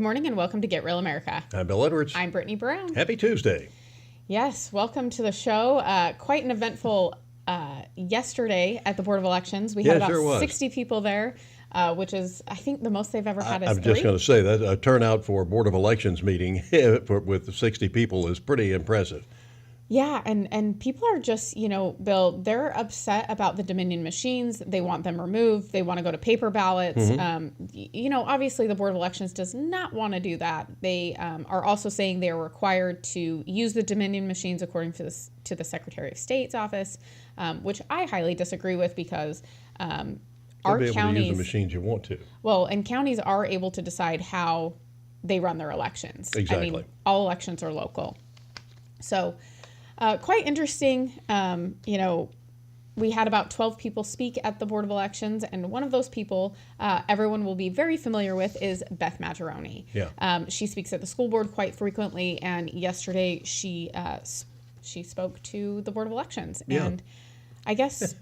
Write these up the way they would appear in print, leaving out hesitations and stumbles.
morning and welcome to Get Real America. I'm Bill Edwards. I'm Brittany Brown. Happy Tuesday. Yes, welcome to the show. Quite an eventful yesterday at the Board of Elections. We had about 60 people there, which is, I think, the most they've ever had is I'm just going to say that a turnout for a Board of Elections meeting with 60 people is pretty impressive. Yeah, and people are just, Bill, they're upset about the Dominion machines. They want them removed. They want to go to paper ballots. Obviously the Board of Elections does not want to do that. They are also saying they are required to use the Dominion machines according to the Secretary of State's office, which I highly disagree with because our be able counties to use the machines you want to. Well, and counties are able to decide how they run their elections. Exactly. I mean, all elections are local. So quite interesting. We had about 12 people speak at the Board of Elections, and one of those people everyone will be very familiar with is Beth Maggioroni. Yeah. She speaks at the school board quite frequently, and yesterday she spoke to the Board of Elections. And I guess...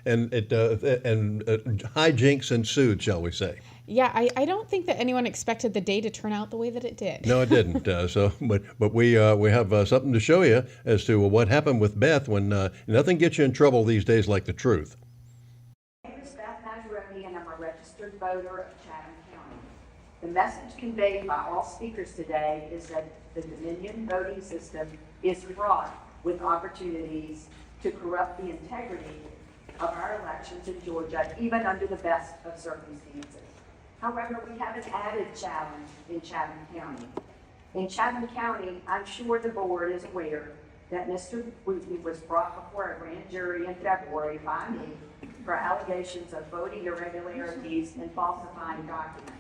and hijinks ensued, shall we say. Yeah, I don't think that anyone expected the day to turn out the way that it did. No, it didn't. But we have something to show you as to what happened with Beth when nothing gets you in trouble these days like the truth. My name is Beth Maggioroni, and I'm a registered voter of Chatham County. The message conveyed by all speakers today is that the Dominion voting system is fraught with opportunities to corrupt the integrity of our elections in Georgia, even under the best of circumstances. However, we have an added challenge in Chatham County. In Chatham County, I'm sure the board is aware that Mr. Wooten was brought before a grand jury in February by me for allegations of voting irregularities and falsifying documents.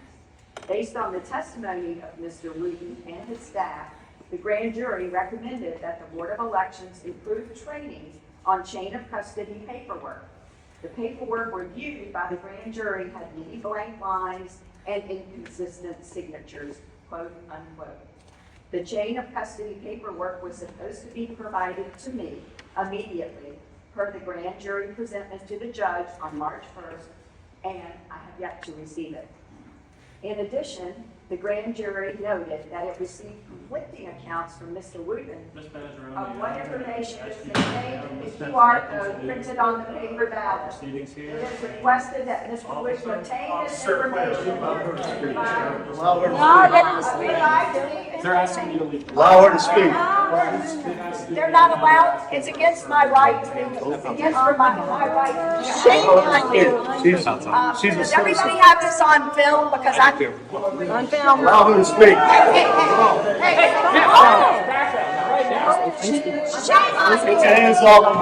Based on the testimony of Mr. Wooten and his staff, the grand jury recommended that the Board of Elections improve training on chain of custody paperwork. The paperwork reviewed by the grand jury had many blank lines and inconsistent signatures, quote unquote. The chain of custody paperwork was supposed to be provided to me immediately per the grand jury presentment to the judge on March 1st, and I have yet to receive it. In addition, the grand jury noted that it received conflicting accounts from Mr. Wooten of what information is contained in the QR code printed on the paper ballot. It is requested that Mr. Wooten obtain this information. They're asking you to leave. Allow her to speak. They're not allowed. It's against my right. It's against my right. Shame on you. She's Does everybody have this on film? Because I do. On film. Allow her to speak. Get your hands off them.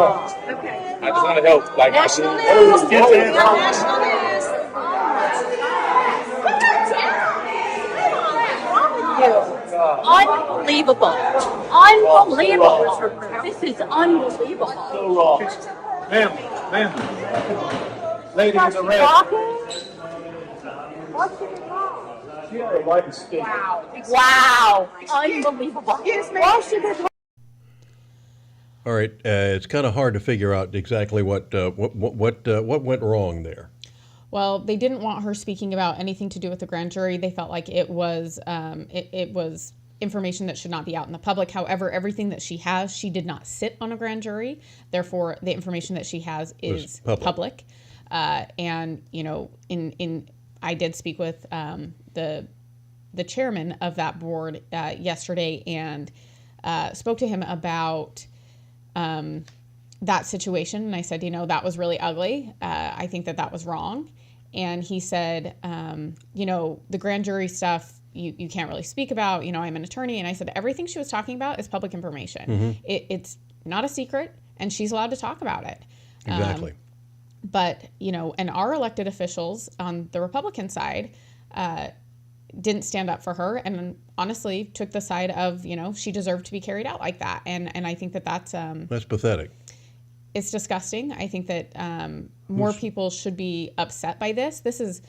Okay. I just want to help. Like, National Get your hands off them. National news. Unbelievable. Unbelievable. This is unbelievable. So wrong. Ma'am. Lady in the red. She had a right to speak. Wow. Unbelievable. All right, it's kind of hard to figure out exactly what went wrong there. Well, they didn't want her speaking about anything to do with the grand jury. They felt like it was it was information that should not be out in the public. However, everything that she has, she did not sit on a grand jury. Therefore, the information that she has is public. And I did speak with the chairman of that board yesterday and spoke to him about that situation. And I said, that was really ugly. I think that was wrong. And he said, the grand jury stuff, you can't really speak about, I'm an attorney. And I said, everything she was talking about is public information. Mm-hmm. It's not a secret and she's allowed to talk about it. Exactly. But, and our elected officials on the Republican side didn't stand up for her and honestly took the side of, she deserved to be carried out like that. And I think that's pathetic. It's disgusting. I think that more people should be upset by this. This is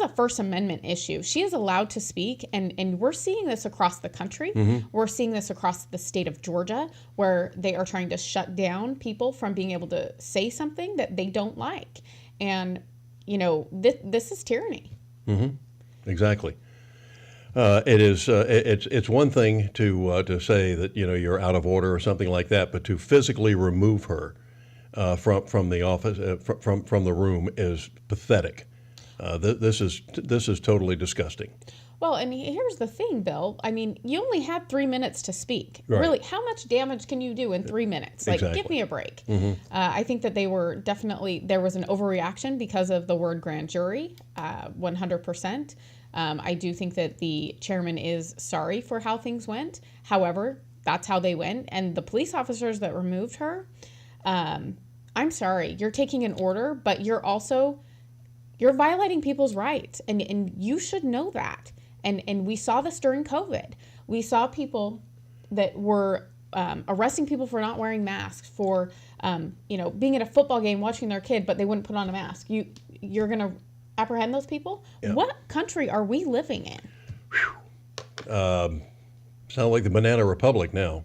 a First Amendment issue. She is allowed to speak, and we're seeing this across the country. Mm-hmm. We're seeing this across the state of Georgia, where they are trying to shut down people from being able to say something that they don't like. And, this is tyranny. Mm-hmm. Exactly. It is. It's one thing to say that you're out of order or something like that, but to physically remove her from the office, from the room, is pathetic. This is totally disgusting. Well, and here's the thing, Bill. I mean, you only had 3 minutes to speak. Right. Really, how much damage can you do in 3 minutes? Like, Exactly. give me a break. I think that there was an overreaction because of the word grand jury, 100%. I do think that the chairman is sorry for how things went. However, that's how they went. And the police officers that removed her, I'm sorry, you're taking an order, but you're violating people's rights. And you should know that. And we saw this during COVID. We saw people that were arresting people for not wearing masks, for being at a football game watching their kid, but they wouldn't put on a mask. You're going to apprehend those people? Yeah. What country are we living in? Sound like the Banana Republic now,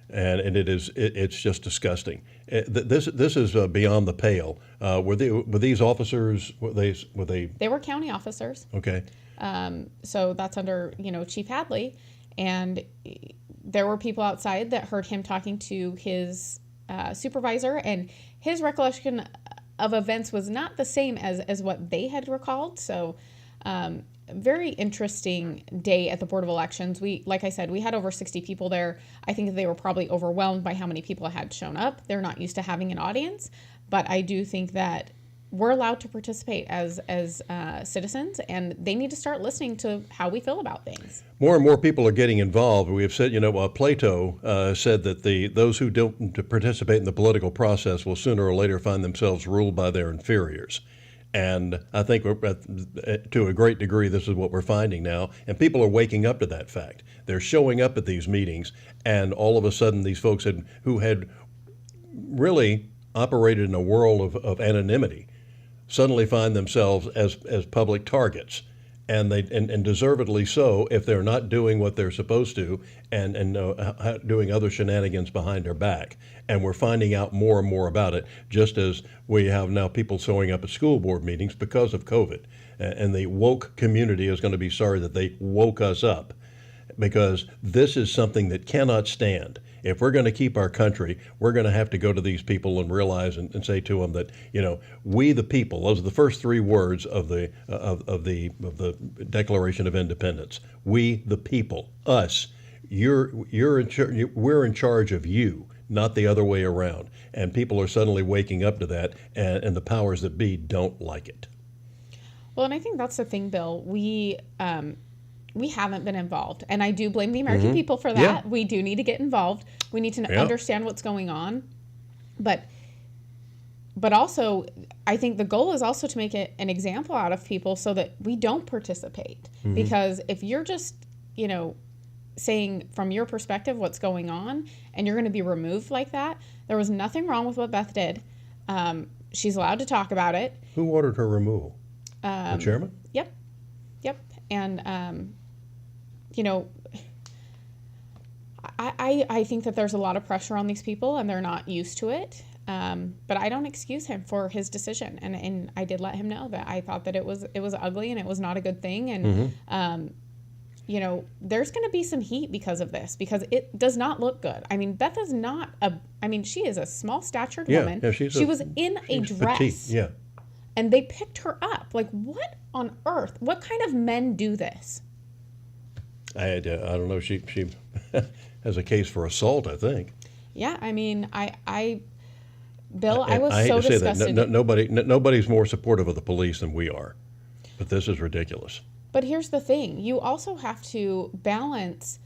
and it's just disgusting. This is beyond the pale. Were these officers? Were they? They were county officers. Okay. So that's under, Chief Hadley. And there were people outside that heard him talking to his supervisor, and his recollection of events was not the same as what they had recalled. So very interesting day at the Board of Elections. Like I said, we had over 60 people there. I think they were probably overwhelmed by how many people had shown up. They're not used to having an audience, but I do think that we're allowed to participate as citizens, and they need to start listening to how we feel about things. More and more people are getting involved. We have said, Plato said that those who don't participate in the political process will sooner or later find themselves ruled by their inferiors. And I think to a great degree, this is what we're finding now. And people are waking up to that fact. They're showing up at these meetings, and all of a sudden, these folks who had really operated in a world of anonymity suddenly find themselves as public targets, and deservedly so if they're not doing what they're supposed to and doing other shenanigans behind their back. And we're finding out more and more about it, just as we have now people showing up at school board meetings because of COVID. And the woke community is going to be sorry that they woke us up, because this is something that cannot stand. If we're going to keep our country, we're going to have to go to these people and realize and say to them that, we the people. Those are the first three words of the Declaration of Independence. We the people, us. We're in charge of you, not the other way around. And people are suddenly waking up to that, and the powers that be don't like it. Well, and I think that's the thing, Bill. We haven't been involved, and I do blame the American people for that. Yeah. We do need to get involved. We need to understand what's going on, but also, I think the goal is also to make it an example out of people so that we don't participate. Because if you're just, saying from your perspective what's going on, and you're going to be removed like that, there was nothing wrong with what Beth did. She's allowed to talk about it. Who ordered her removal? The chairman? Yep. And, I think that there's a lot of pressure on these people, and they're not used to it. But I don't excuse him for his decision. And I did let him know that I thought that it was ugly and it was not a good thing. And, there's going to be some heat because of this, because it does not look good. I mean, Beth is not she is a small statured woman. Yeah, she was in a dress. Petite, yeah. And they picked her up. Like, what on earth? What kind of men do this? I don't know. She has a case for assault, I think. Yeah, I mean, Bill, I And was I hate so to say disgusted. that. Nobody's more supportive of the police than we are. But this is ridiculous. But here's the thing. You also have to balance,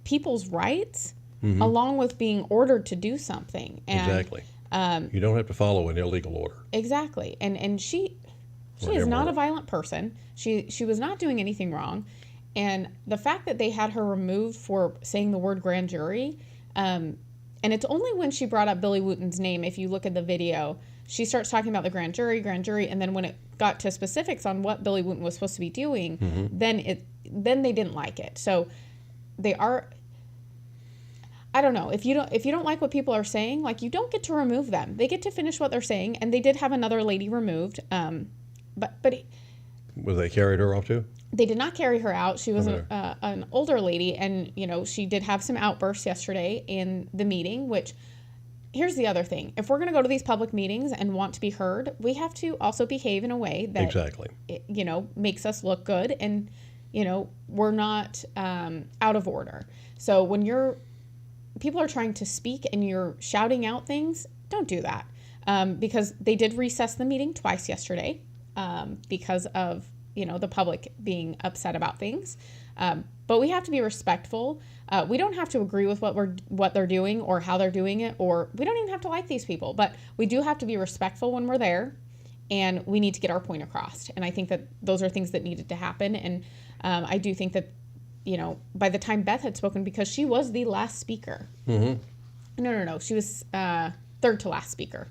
people's rights along with being ordered to do something. And, Exactly. You don't have to follow an illegal order. Exactly. And she is not a violent person. She was not doing anything wrong. And the fact that they had her removed for saying the word grand jury, and it's only when she brought up Billy Wooten's name, if you look at the video, she starts talking about the grand jury, and then when it got to specifics on what Billy Wooten was supposed to be doing, then they didn't like it. So they are, I don't know, if you don't like what people are saying, like, you don't get to remove them. They get to finish what they're saying, and they did have another lady removed, but Was they carried her off too? They did not carry her out. She was Okay. an older lady, and she did have some outbursts yesterday in the meeting. Which, here's the other thing: if we're going to go to these public meetings and want to be heard, we have to also behave in a way that Exactly. makes us look good, and we're not out of order. So when people are trying to speak and you're shouting out things, don't do that, because they did recess the meeting twice yesterday because of the public being upset about things. But we have to be respectful. We don't have to agree with what they're doing or how they're doing it, or we don't even have to like these people. But we do have to be respectful when we're there, and we need to get our point across. And I think that those are things that needed to happen. And I do think that by the time Beth had spoken, because she was the last speaker. Mm-hmm. No. She was third to last speaker.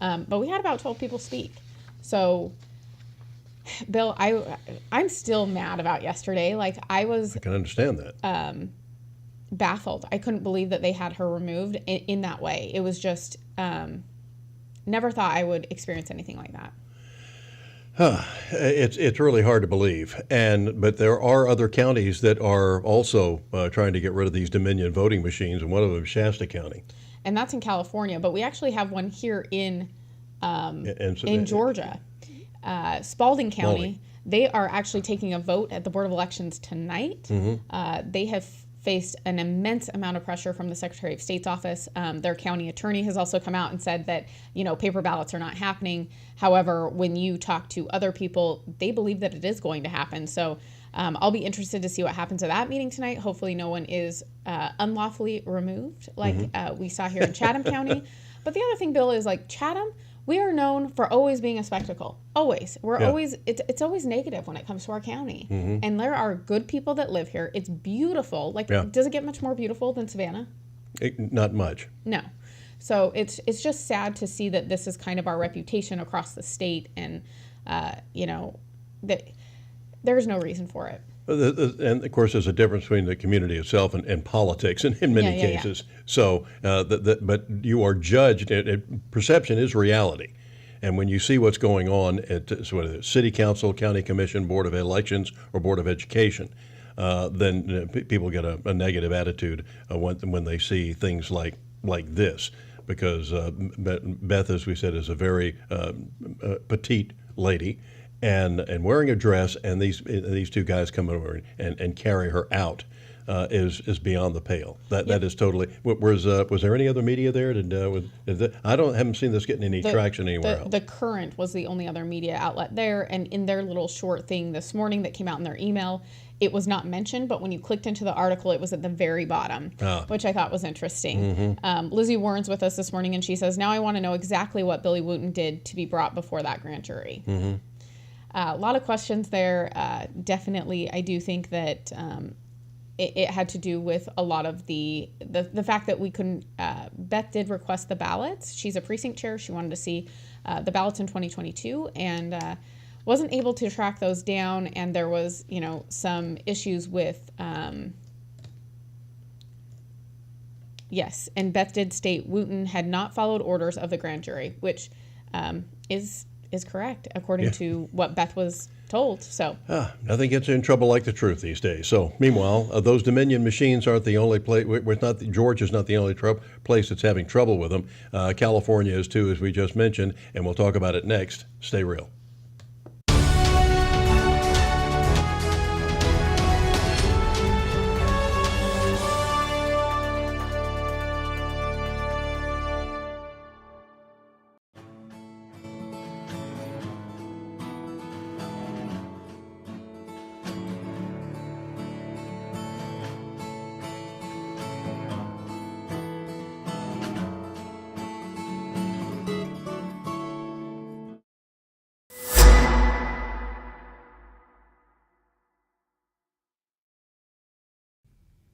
But we had about 12 people speak. So, Bill, I'm still mad about yesterday. Like, I can understand that. Baffled. I couldn't believe that they had her removed in that way. It was just, never thought I would experience anything like that. It's really hard to believe, but there are other counties that are also trying to get rid of these Dominion voting machines, and one of them is Shasta County. And that's in California, but we actually have one here in Georgia. Spalding County, they are actually taking a vote at the Board of Elections tonight. Mm-hmm. They have faced an immense amount of pressure from the Secretary of State's office. Their county attorney has also come out and said that, paper ballots are not happening. However, when you talk to other people, they believe that it is going to happen. So I'll be interested to see what happens at that meeting tonight. Hopefully no one is unlawfully removed like we saw here in Chatham County. But the other thing, Bill, is like Chatham, we are known for always being a spectacle. Always. It's always negative when it comes to our county. Mm-hmm. And there are good people that live here. It's beautiful. Does it get much more beautiful than Savannah? Not much. No. So it's just sad to see that this is kind of our reputation across the state, and that there's no reason for it. And of course, there's a difference between the community itself and politics in many cases. Yeah. So, but you are judged. Perception is reality, and when you see what's going on at City Council, County Commission, Board of Elections, or Board of Education, then people get a negative attitude when they see things like this. Because Beth, as we said, is a very petite lady. And wearing a dress, and these two guys come over and carry her out is beyond the pale. That is totally. Was there any other media there? Haven't seen this getting any traction anywhere else. The Current was the only other media outlet there, and in their little short thing this morning that came out in their email, it was not mentioned, but when you clicked into the article, it was at the very bottom, which I thought was interesting. Mm-hmm. Lizzie Warren's with us this morning, and she says, "Now I want to know exactly what Billy Wooten did to be brought before that grand jury." Mm-hmm. A lot of questions there. Definitely, I do think that it had to do with a lot of the fact that we couldn't. Beth did request the ballots. She's a precinct chair. She wanted to see the ballots in 2022 and wasn't able to track those down. And there was, some issues with. Yes, and Beth did state Wooten had not followed orders of the grand jury, which is correct, according to what Beth was told. So nothing gets in trouble like the truth these days. So meanwhile, those Dominion machines aren't the only place. Georgia's not the only place that's having trouble with them. California is too, as we just mentioned, and we'll talk about it next. Stay real.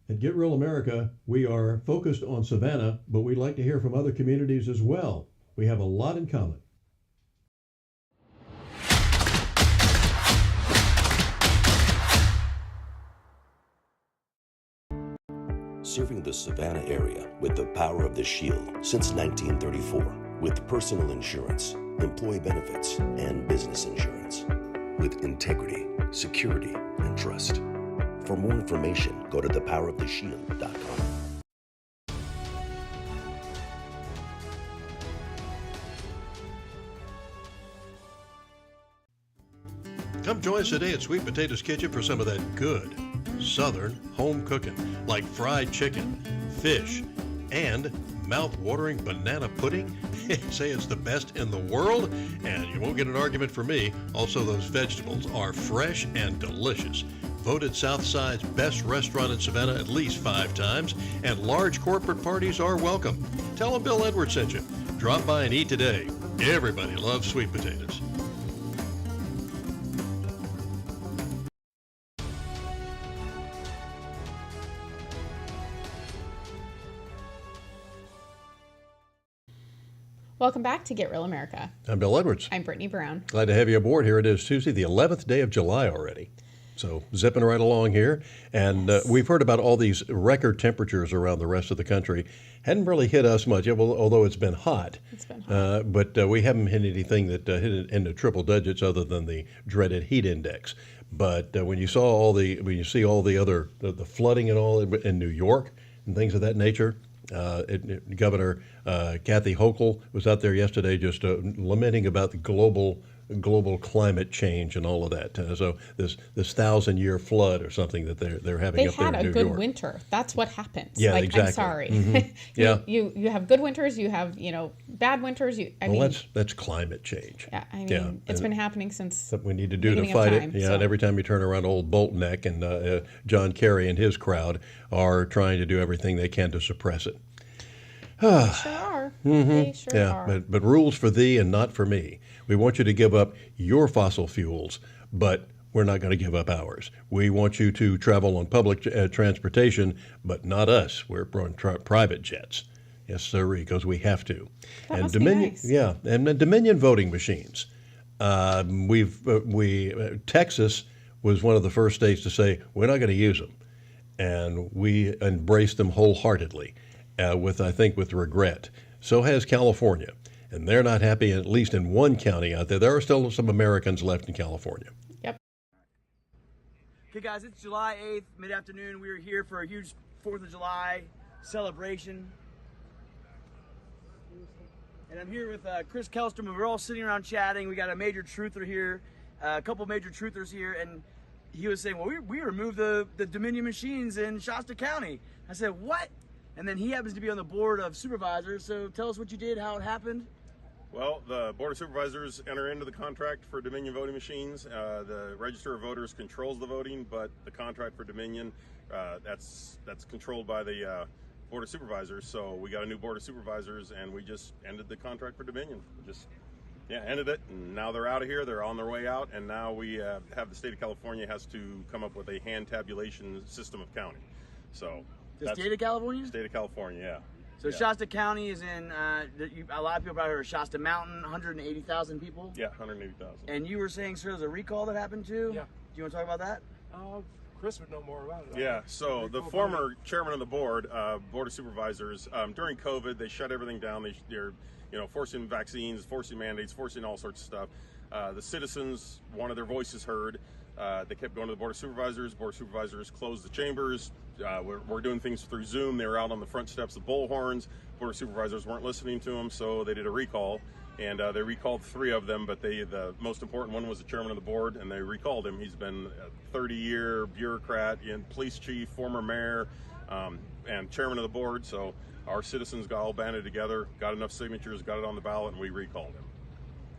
At Get Real America, we are focused on Savannah, but we'd like to hear from other communities as well. We have a lot in common. Serving the Savannah area with the power of the Shield since 1934, with personal insurance, employee benefits, and business insurance. with integrity, security, and trust. For more information, go to thepoweroftheshield.com. Come join us today at Sweet Potatoes Kitchen for some of that good Southern home cooking, like fried chicken, fish, and mouth-watering banana pudding. Say it's the best in the world, and you won't get an argument from me. Also, those vegetables are fresh and delicious. Voted Southside's best restaurant in Savannah at least 5 times, and large corporate parties are welcome. Tell them Bill Edwards sent you. Drop by and eat today. Everybody loves sweet potatoes. Welcome back to Get Real America. I'm Bill Edwards. I'm Brittany Brown. Glad to have you aboard. Here it is, Tuesday, the 11th day of July already. So zipping right along here. And we've heard about all these record temperatures around the rest of the country. Hadn't really hit us much, although it's been hot. It's been hot. But we haven't hit anything that hit it into triple digits other than the dreaded heat index. But when you see all the other the flooding and all in New York and things of that nature, Governor Kathy Hochul was out there yesterday just lamenting about the global climate change and all of that. So this 1,000-year flood or something that they're having up there in New York. They had a good winter. That's what happens. Yeah, like, exactly. I'm sorry. Mm-hmm. Yeah. you have good winters. You have bad winters. I mean, that's climate change. Yeah, I mean, it's been happening since something we need to do to beginning fight of time, it. Yeah, so. and every time you turn around, old Bolt Neck and John Kerry and his crowd are trying to do everything they can to suppress it. They sure are. They sure are. But rules for thee and not for me. We want you to give up your fossil fuels, but we're not going to give up ours. We want you to travel on public transportation, but not us. We're on private jets. Yes, sir, because we have to. That must be nice. Yeah, and the Dominion voting machines. Texas was one of the first states to say we're not going to use them, and we embraced them wholeheartedly, with regret. So has California. And they're not happy, at least in one county out there. There are still some Americans left in California. Yep. Okay, guys, it's July 8th, mid-afternoon. We are here for a huge 4th of July celebration. And I'm here with Chris Kelstrom, and we're all sitting around chatting. We got a major truther here, a couple major truthers here, and he was saying, well, we removed the Dominion machines in Shasta County. I said, what? And then he happens to be on the board of supervisors, so tell us what you did, how it happened. Well, the Board of Supervisors enter into the contract for Dominion voting machines. The Register of Voters controls the voting, but the contract for Dominion, that's controlled by the Board of Supervisors. So we got a new Board of Supervisors, and we just ended the contract for Dominion. Ended it, and now they're out of here. They're on their way out, and now we have the state of California has to come up with a hand tabulation system of counting. So the state of California? State of California, yeah. So yeah. Shasta County is in, a lot of people probably heard of Shasta Mountain, 180,000 people? Yeah, 180,000. And you were saying, sir, there's a recall that happened too? Yeah. Do you want to talk about that? Chris would know more about it. Yeah, so the former chairman of the board, Board of Supervisors, during COVID, they shut everything down. They're forcing vaccines, forcing mandates, forcing all sorts of stuff. The citizens wanted their voices heard. They kept going to the Board of Supervisors. Board of Supervisors closed the chambers. We're doing things through Zoom. They were out on the front steps of Bullhorns. Board of Supervisors weren't listening to them, so they did a recall. And they recalled 3 of them, but the most important one was the chairman of the board, and they recalled him. He's been a 30-year bureaucrat, police chief, former mayor, and chairman of the board. So our citizens got all banded together, got enough signatures, got it on the ballot, and we recalled him.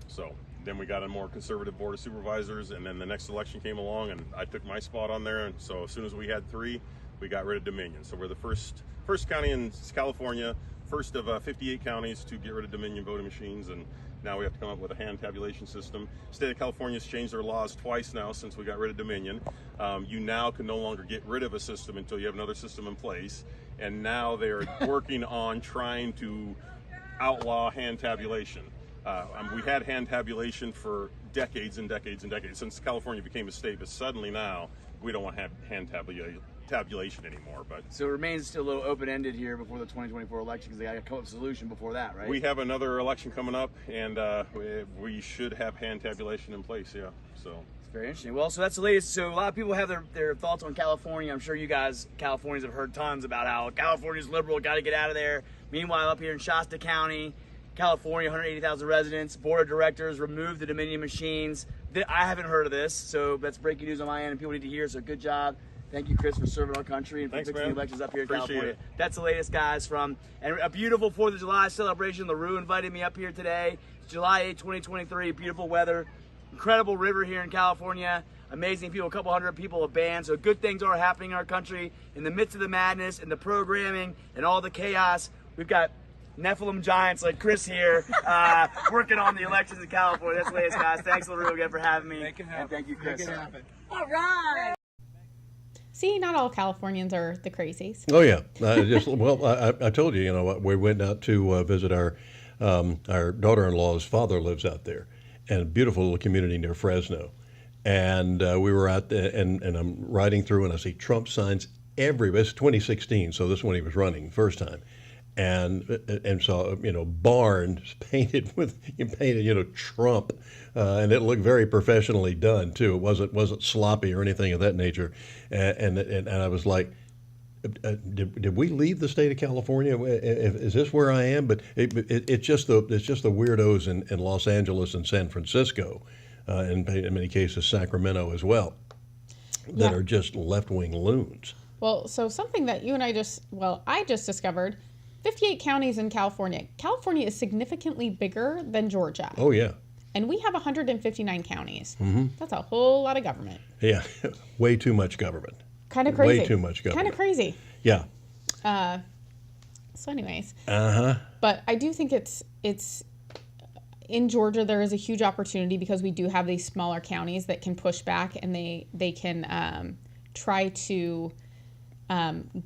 So then we got a more conservative Board of Supervisors, and then the next election came along, and I took my spot on there. And so as soon as we had 3, we got rid of Dominion. So we're the first county in California, first of 58 counties to get rid of Dominion voting machines, and now we have to come up with a hand tabulation system. State of California has changed their laws twice now since we got rid of Dominion. You now can no longer get rid of a system until you have another system in place, and now they're working on trying to outlaw hand tabulation. We had hand tabulation for decades and decades and decades since California became a state, but suddenly now we don't want to have hand tabulation anymore. But so it remains still a little open-ended here before the 2024 election because they got to come up with a solution before that, right? We have another election coming up, and we should have hand tabulation in place. Yeah, so it's Very interesting. Well, so that's the latest. So a lot of people have their thoughts on California. I'm sure you guys, Californians, have heard tons about how California's liberal, got to get out of there. Meanwhile, up here in Shasta County, California, 180,000 residents, board of directors removed the Dominion machines. I haven't heard of this, so that's breaking news on my end, and people need to hear. So good job. Thank you, Chris, for serving our country and for fixing the elections up here in California. That's the latest, guys, and a beautiful 4th of July celebration. LaRue invited me up here today. It's July 8, 2023, beautiful weather. Incredible river here in California. Amazing people, a couple hundred people, a band. So good things are happening in our country. In the midst of the madness and the programming and all the chaos, we've got Nephilim giants like Chris here working on the elections in California. That's the latest, guys. Thanks, LaRue, again, for having me. And thank you, Chris. All right. See, not all Californians are the crazies. Oh yeah, I told you, we went out to visit our daughter-in-law's father lives out there, and a beautiful little community near Fresno, and we were out there, and I'm riding through, and I see Trump signs everywhere. It's 2016, so this is when he was running the first time, and saw barns painted Trump, and it looked very professionally done too. It wasn't sloppy or anything of that nature, and I was like, did we leave the state of California? Is this where I am? But it's just the weirdos in Los Angeles and San Francisco, and in many cases Sacramento as well, that are just left-wing loons. Well, so something that you and I just discovered, 58 counties in California. California is significantly bigger than Georgia. Oh, yeah. And we have 159 counties. Mm-hmm. That's a whole lot of government. Yeah, way too much government. Kind of crazy. Way too much government. Kind of crazy. Yeah. So anyways. Uh-huh. But I do think it's in Georgia, there is a huge opportunity because we do have these smaller counties that can push back, and they can try to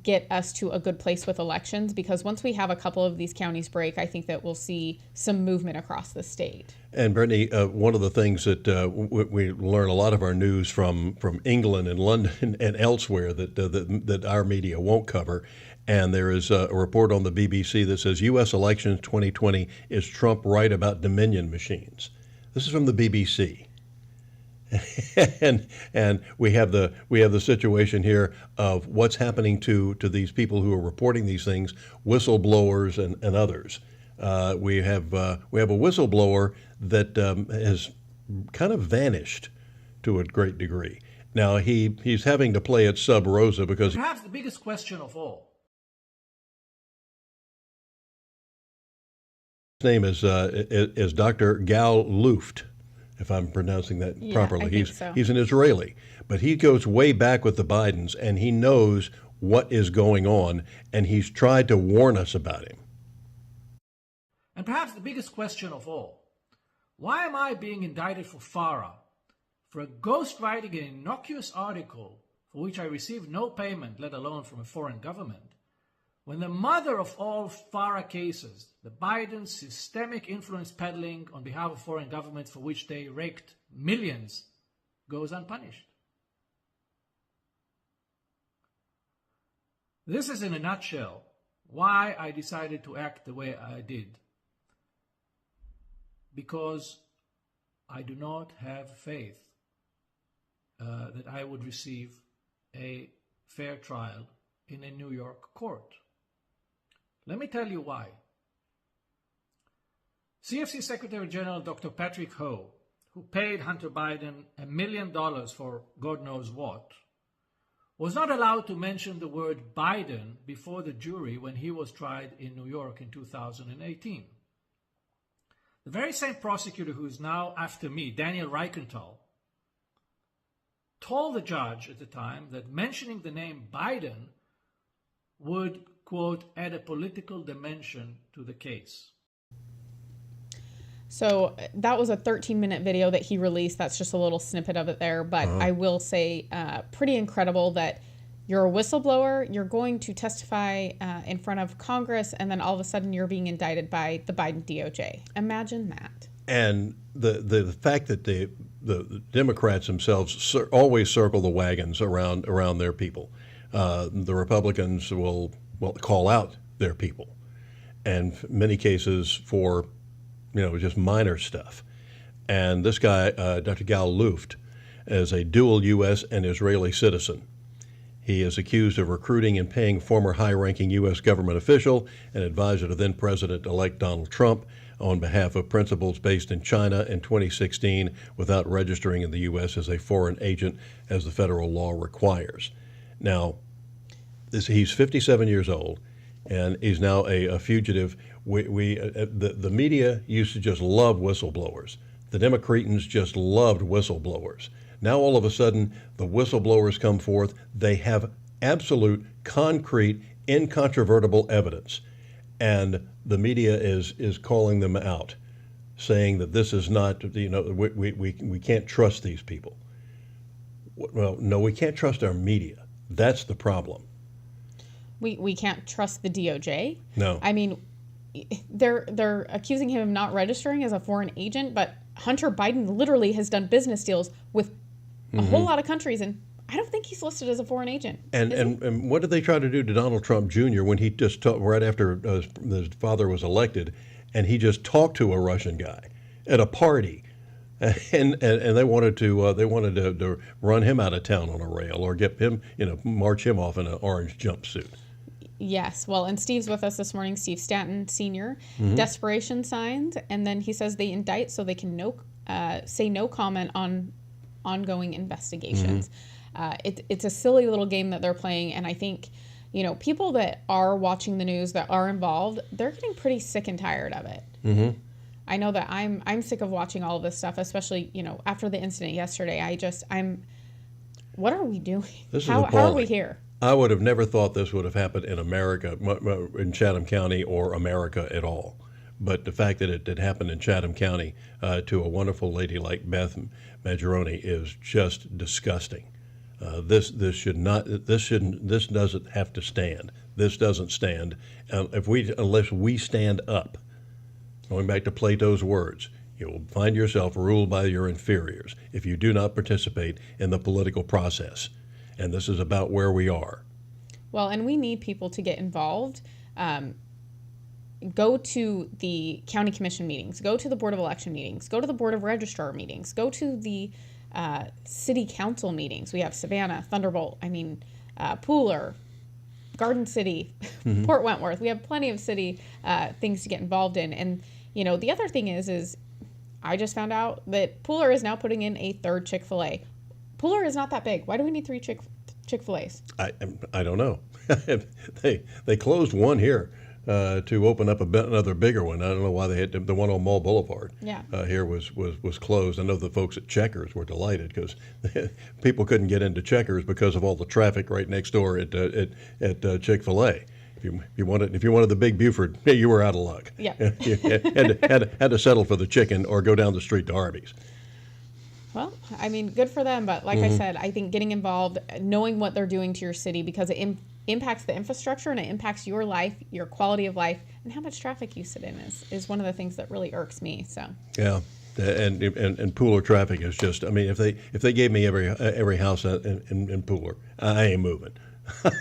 get us to a good place with elections, because once we have a couple of these counties break, I think that we'll see some movement across the state. And Brittany, one of the things that we learn a lot of our news from England and London and elsewhere that our media won't cover. And there is a report on the BBC that says U.S. elections 2020, is Trump right about Dominion machines? This is from the BBC. and we have the situation here of what's happening to these people who are reporting these things, whistleblowers and others. We have a whistleblower that has kind of vanished to a great degree. Now he's having to play it sub rosa because perhaps the biggest question of all. His name is Dr. Gal Luft, if I'm pronouncing that properly. I think so. He's an Israeli, but he goes way back with the Bidens, and he knows what is going on, and he's tried to warn us about him. And perhaps the biggest question of all, why am I being indicted for FARA, for ghostwriting an innocuous article for which I received no payment, let alone from a foreign government, when the mother of all FARA cases, the Biden systemic influence peddling on behalf of foreign governments for which they raked millions, goes unpunished? This is, in a nutshell, why I decided to act the way I did. Because I do not have faith that I would receive a fair trial in a New York court. Let me tell you why. CFC Secretary General Dr. Patrick Ho, who paid Hunter Biden $1 million for God knows what, was not allowed to mention the word Biden before the jury when he was tried in New York in 2018. The very same prosecutor who is now after me, Daniel Reichenthal, told the judge at the time that mentioning the name Biden would, quote, add a political dimension to the case. So that was a 13-minute video that he released. That's just a little snippet of it there. But I will say pretty incredible that you're a whistleblower, you're going to testify in front of Congress, and then all of a sudden you're being indicted by the Biden DOJ. Imagine that. And the fact that the Democrats themselves always circle the wagons around their people. The Republicans will call out their people, and in many cases for just minor stuff. And this guy, Dr. Gal Luft, as a dual U.S. and Israeli citizen. He is accused of recruiting and paying former high-ranking U.S. government official and advisor to then-President-elect Donald Trump on behalf of principals based in China in 2016 without registering in the U.S. as a foreign agent as the federal law requires. Now, he's 57 years old, and he's now a fugitive. The media used to just love whistleblowers. The Democrats just loved whistleblowers. Now all of a sudden, the whistleblowers come forth. They have absolute, concrete, incontrovertible evidence, and the media is calling them out, saying that this is not, we can't trust these people. Well, no, we can't trust our media. That's the problem. We can't trust the DOJ. No. I mean, they're accusing him of not registering as a foreign agent, but Hunter Biden literally has done business deals with a whole lot of countries, and I don't think he's listed as a foreign agent. And what did they try to do to Donald Trump Jr. when he just talked right after his father was elected, and he just talked to a Russian guy at a party, and they wanted to run him out of town on a rail or get him, march him off in an orange jumpsuit. Yes, well, and Steve's with us this morning, Steve Stanton Sr. Desperation signs, and then he says they indict so they can say no comment on ongoing investigations. It's a silly little game that they're playing, and I think, people that are watching the news, that are involved, they're getting pretty sick and tired of it. I know that I'm sick of watching all of this stuff, especially, after the incident yesterday. What are we doing? How are we here? I would have never thought this would have happened in America, in Chatham County, or America at all. But the fact that it did happen in Chatham County to a wonderful lady like Beth Majoroni is just disgusting. This doesn't have to stand. This doesn't stand unless we stand up. Going back to Plato's words, you will find yourself ruled by your inferiors if you do not participate in the political process. And this is about where we are. Well, and we need people to get involved. Go to the county commission meetings, go to the Board of Election meetings, go to the Board of Registrar meetings, go to the city council meetings. We have Savannah, Thunderbolt, Pooler, Garden City, Port Wentworth. We have plenty of city things to get involved in. And, the other thing is I just found out that Pooler is now putting in a third Chick-fil-A. Pooler is not that big. Why do we need three Chick-fil-A's? I don't know. They closed one here to open up another bigger one. I don't know why they had the one on Mall Boulevard. Yeah. Here was closed. I know the folks at Checkers were delighted because people couldn't get into Checkers because of all the traffic right next door at Chick-fil-A. If you wanted the Big Buford, you were out of luck. Yeah. You had to settle for the chicken or go down the street to Arby's. Well, good for them. But like I said, I think getting involved, knowing what they're doing to your city, because it impacts the infrastructure and it impacts your life, your quality of life, and how much traffic you sit in is one of the things that really irks me. So yeah, and Pooler traffic is just. If they gave me every house in Pooler, I ain't moving.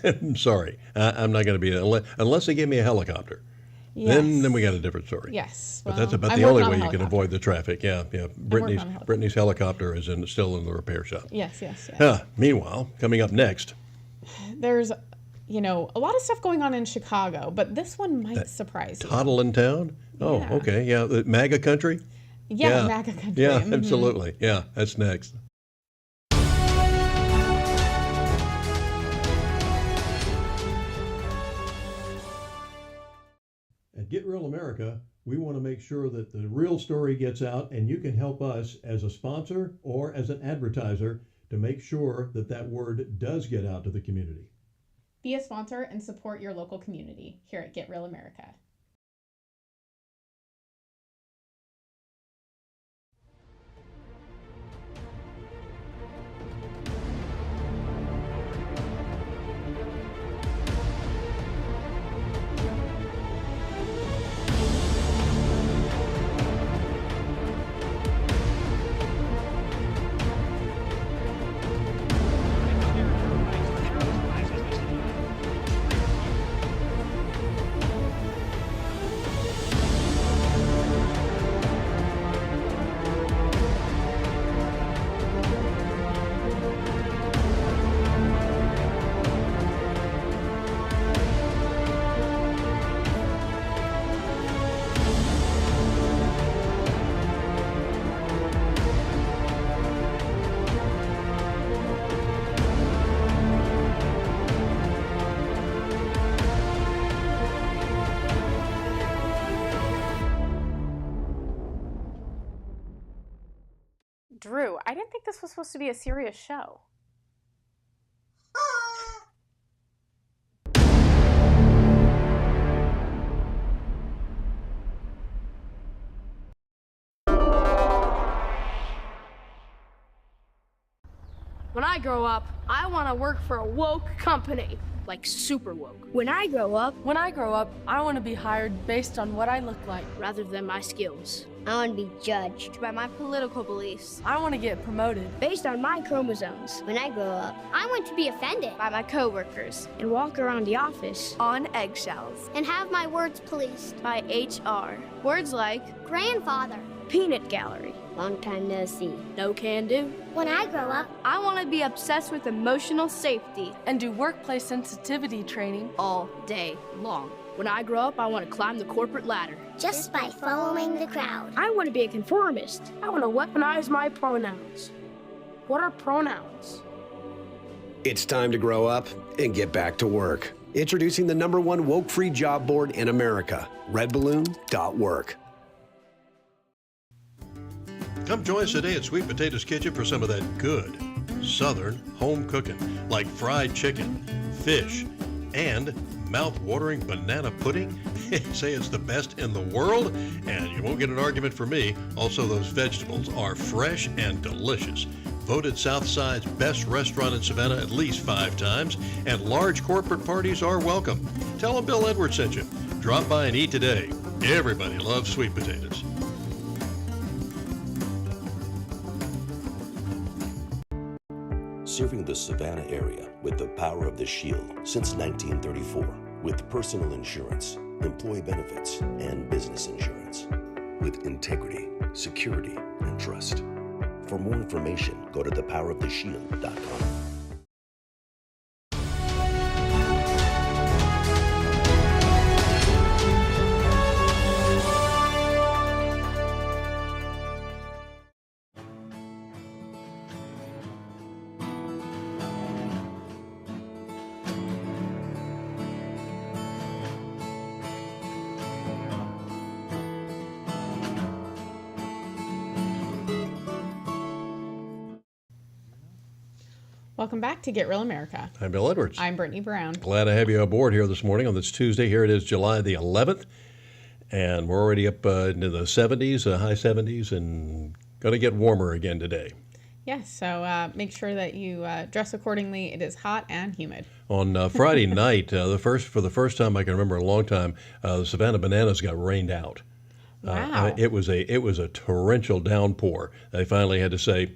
I'm sorry, I'm not going to be unless they give me a helicopter. Yes. Then we got a different story. Yes, but that's about the only way you can avoid the traffic. Yeah. Brittany's helicopter is still in the repair shop. Yes. Meanwhile, coming up next, there's a lot of stuff going on in Chicago, but this one might surprise you. Toddling Town? Oh, yeah. Okay. Yeah, the MAGA country? Yeah, MAGA country. Yeah, absolutely. Yeah, that's next. At Get Real America, we want to make sure that the real story gets out, and you can help us as a sponsor or as an advertiser to make sure that word does get out to the community. Be a sponsor and support your local community here at Get Real America. Drew, I didn't think this was supposed to be a serious show. When I grow up, I want to work for a woke company, like super woke. When I grow up, I want to be hired based on what I look like rather than my skills. I want to be judged By my political beliefs. I want to get promoted Based on my chromosomes. when I grow up. I want to be offended By my coworkers. And walk around the office on eggshells. and have my words policed. By HR. Words like Grandfather. peanut gallery. Long time no see. No can do. When I grow up, I want to be obsessed with emotional safety and do workplace sensitivity training all day long. When I grow up, I want to climb the corporate ladder. just by following the crowd. I want to be a conformist. I want to weaponize my pronouns. What are pronouns? It's time to grow up and get back to work. Introducing the #1 woke-free job board in America, redballoon.work. Come join us today at Sweet Potatoes Kitchen for some of that good Southern home cooking, like fried chicken, fish, and mouth-watering banana pudding. Say it's the best in the world, and you won't get an argument from me. Also, those vegetables are fresh and delicious. Voted Southside's best restaurant in Savannah at least 5 times, and large corporate parties are welcome. Tell them Bill Edwards sent you. Drop by and eat today. Everybody loves sweet potatoes. Serving the Savannah area with the power of the Shield since 1934, with personal insurance, employee benefits, and business insurance. With integrity, security, and trust. For more information, go to thepoweroftheshield.com. Welcome back to Get Real America. I'm Bill Edwards. I'm Brittany Brown. Glad to have you aboard here this morning on this Tuesday. Here it is, July the 11th, and we're already up into the 70s, high 70s, and going to get warmer again today. Yes, so make sure that you dress accordingly. It is hot and humid. On Friday night, for the first time I can remember in a long time, the Savannah Bananas got rained out. Wow. It was a torrential downpour. They finally had to say,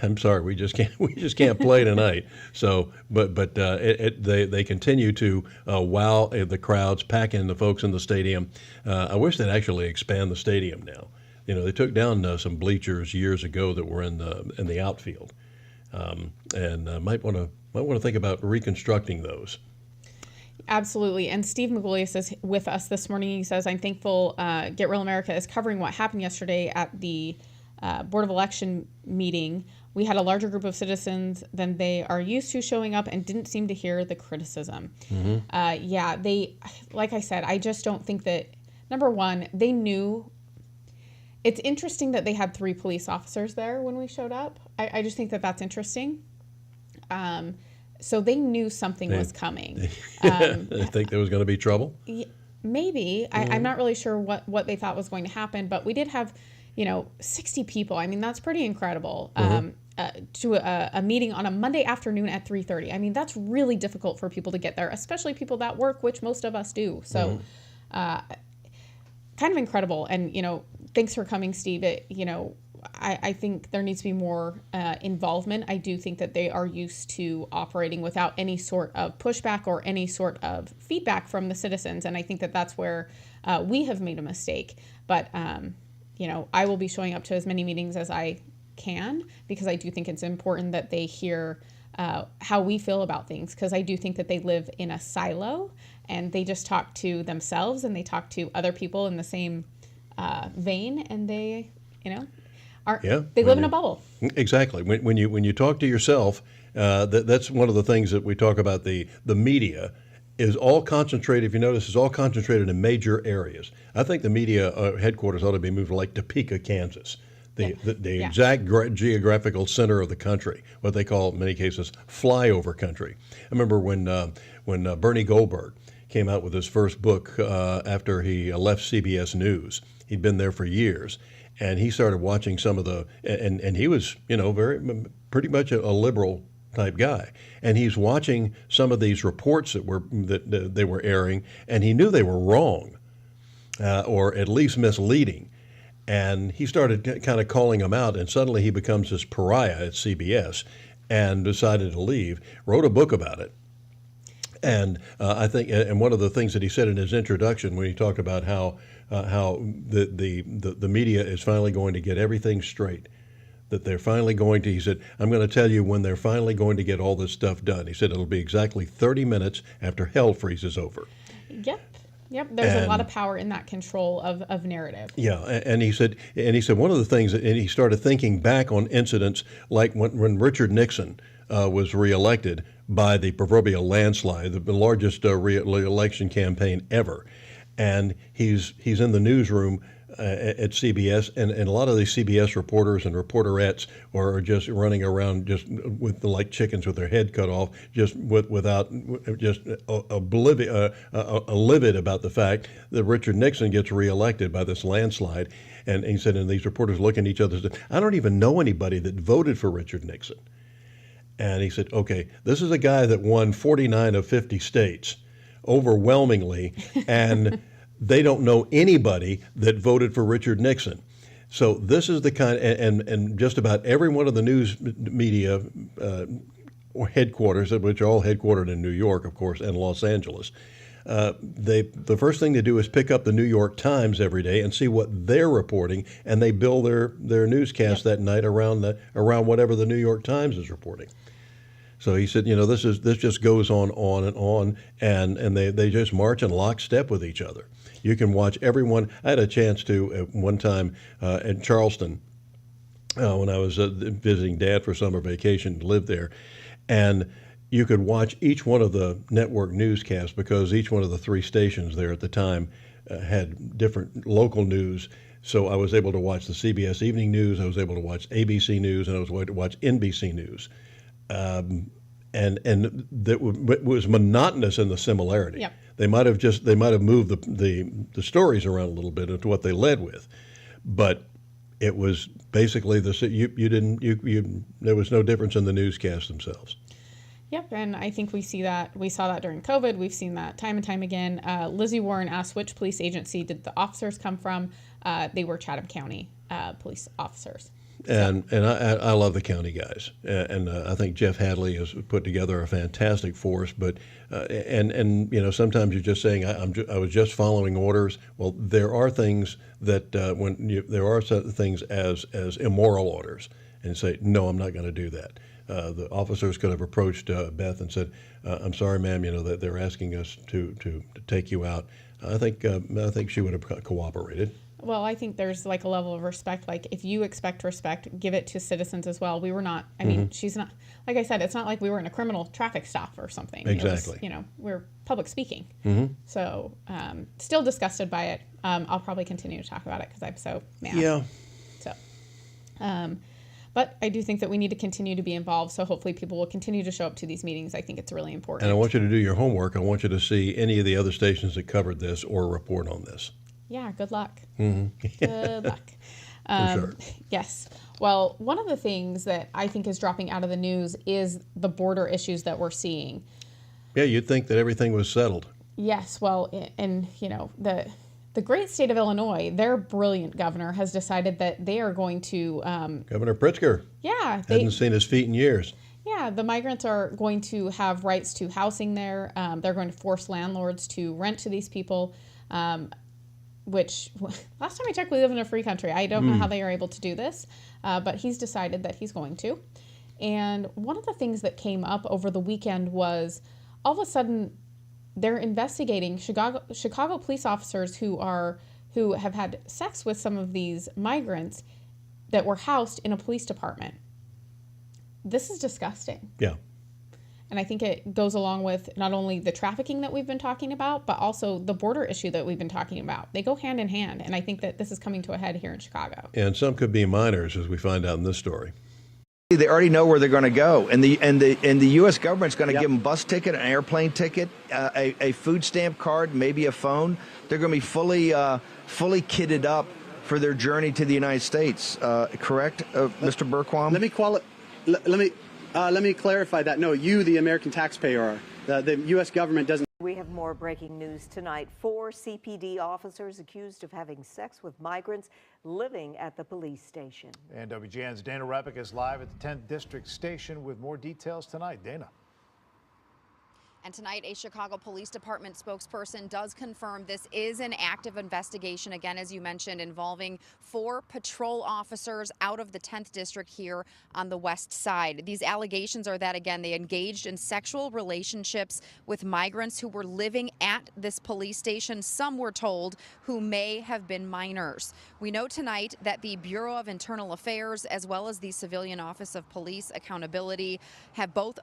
I'm sorry, we just can't play tonight. So, but they continue to wow the crowds, pack in the folks in the stadium. I wish they'd actually expand the stadium now. You know, they took down some bleachers years ago that were in the outfield, and might want to think about reconstructing those. Absolutely. And Steve Magolius is with us this morning. He says, I'm thankful Get Real America is covering what happened yesterday at the Board of Election meeting. We had a larger group of citizens than they are used to showing up and didn't seem to hear the criticism. Mm-hmm. They, like I said, I just don't think that, number one, they knew. It's interesting that they had 3 police officers there when we showed up. I just think that that's interesting. So they knew something was coming. They think there was going to be trouble? Maybe. Mm-hmm. I'm not really sure what they thought was going to happen, but we did have 60 people. I mean, that's pretty incredible. To a meeting on a Monday afternoon at 3:30. I mean, that's really difficult for people to get there, especially people that work, which most of us do. So, kind of incredible. And, thanks for coming, Steve. I think there needs to be more involvement. I do think that they are used to operating without any sort of pushback or any sort of feedback from the citizens. And I think that that's where we have made a mistake. But, I will be showing up to as many meetings as I can, because I do think it's important that they hear how we feel about things, because I do think that they live in a silo and they just talk to themselves and they talk to other people in the same vein, and they, they live in a bubble. Exactly. When you talk to yourself, that's one of the things that we talk about. The media is all concentrated, if you notice, is all concentrated in major areas. I think the media headquarters ought to be moved to like Topeka, Kansas. the exact geographical center of the country, what they call in many cases flyover country. I remember when Bernie Goldberg came out with his first book after he left CBS News. He'd been there for years, and he started watching some of the and he was pretty much a liberal type guy, and he's watching some of these reports that they were airing, and he knew they were wrong, or at least misleading. And he started kind of calling them out, and suddenly he becomes this pariah at CBS and decided to leave, wrote a book about it. And I think, and one of the things that he said in his introduction when he talked about how the media is finally going to get everything straight, that they're finally going to, he said, I'm going to tell you when they're finally going to get all this stuff done. He said it'll be exactly 30 minutes after hell freezes over. Yep. There's a lot of power in that control of narrative. Yeah, and he said one of the things, and he started thinking back on incidents like when Richard Nixon was reelected by the proverbial landslide, the largest re-election campaign ever, and he's in the newsroom at CBS, and a lot of these CBS reporters and reporterettes are just running around just with like chickens with their head cut off, just without just livid about the fact that Richard Nixon gets reelected by this landslide. And he said, and these reporters look at each other and said, I don't even know anybody that voted for Richard Nixon. And he said, okay, this is a guy that won 49 of 50 states overwhelmingly, and they don't know anybody that voted for Richard Nixon. So this is the kind, and just about every one of the news media headquarters, which are all headquartered in New York, of course, and Los Angeles, the first thing they do is pick up the New York Times every day and see what they're reporting, and they build their newscast that night around whatever the New York Times is reporting. So he said, this just goes on and on, and they just march in lockstep with each other. You can watch everyone. I had a chance to at one time in Charleston when I was visiting Dad for summer vacation, lived there, and you could watch each one of the network newscasts because each one of the three stations there at the time had different local news. So I was able to watch the CBS Evening News, I was able to watch ABC News, and I was able to watch NBC News. And that was monotonous in the similarity. Yep. They might have moved the stories around a little bit into what they led with, but it was basically there was no difference in the newscasts themselves. Yep, and I think we saw that during COVID. We've seen that time and time again. Lizzie Warren asked which police agency did the officers come from. They were Chatham County police officers. And I love the county guys, and I think Jeff Hadley has put together a fantastic force. But sometimes you're just saying I was just following orders. Well, there are things that there are things as immoral orders, and say no, I'm not going to do that. The officers could have approached Beth and said, "I'm sorry, ma'am, that they're asking us to take you out." I think she would have cooperated. Well, I think there's like a level of respect. Like if you expect respect, give it to citizens as well. We were not, I mean, she's not, like I said, it's not like we were in a criminal traffic stop or something. Exactly. It was, we're public speaking. Mm-hmm. So still disgusted by it. I'll probably continue to talk about it because I'm so mad. Yeah. So, but I do think that we need to continue to be involved. So hopefully people will continue to show up to these meetings. I think it's really important. And I want you to do your homework. I want you to see any of the other stations that covered this or report on this. Yeah, good luck. Mm-hmm. Good luck. For sure. Yes. Well, one of the things that I think is dropping out of the news is the border issues that we're seeing. Yeah, you'd think that everything was settled. Yes. Well, and the great state of Illinois, their brilliant governor has decided that they are going to. Governor Pritzker. Yeah. Hasn't seen his feet in years. Yeah, the migrants are going to have rights to housing there. They're going to force landlords to rent to these people. Which last time I checked, we live in a free country. I don't know how they are able to do this, but he's decided that he's going to. And one of the things that came up over the weekend was all of a sudden they're investigating Chicago police officers who have had sex with some of these migrants that were housed in a police department. This is disgusting. Yeah. And I think it goes along with not only the trafficking that we've been talking about, but also the border issue that we've been talking about. They go hand in hand. And I think that this is coming to a head here in Chicago. And some could be minors, as we find out in this story. They already know where they're going to go, and the U.S. government's going to give them a bus ticket, an airplane ticket, a food stamp card, maybe a phone. They're going to be fully kitted up for their journey to the United States. Correct, Mr. Berquam? Let me clarify that. No, you, the American taxpayer, are. The U.S. government doesn't. We have more breaking news tonight. 4 CPD officers accused of having sex with migrants living at the police station. And WGN's Dana Rebick is live at the 10th District Station with more details tonight. Dana. And tonight, a Chicago Police Department spokesperson does confirm this is an active investigation, again, as you mentioned, involving 4 patrol officers out of the 10th District here on the west side. These allegations are that, again, they engaged in sexual relationships with migrants who were living at this police station, some were told, who may have been minors. We know tonight that the Bureau of Internal Affairs, as well as the Civilian Office of Police Accountability, have both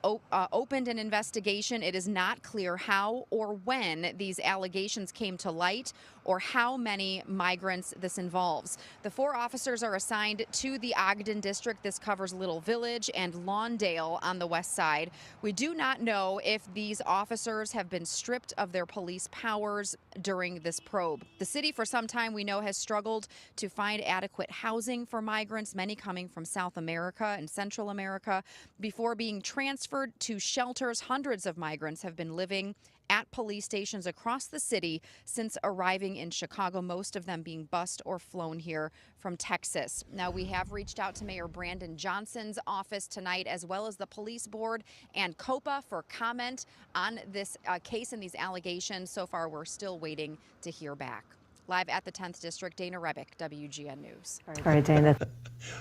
opened an investigation. It is not clear how or when these allegations came to light or how many migrants this involves. The 4 officers are assigned to the Ogden District. This covers Little Village and Lawndale on the west side. We do not know if these officers have been stripped of their police powers during this probe. The city, for some time, we know, has struggled to find adequate housing for migrants, many coming from South America and Central America. Before being transferred to shelters, hundreds of migrants have been living at police stations across the city since arriving in Chicago, most of them being bused or flown here from Texas. Now, we have reached out to Mayor Brandon Johnson's office tonight, as well as the police board and COPA for comment on this case and these allegations. So far, we're still waiting to hear back. Live at the 10th District, Dana Rebick, WGN News. All right, Dana.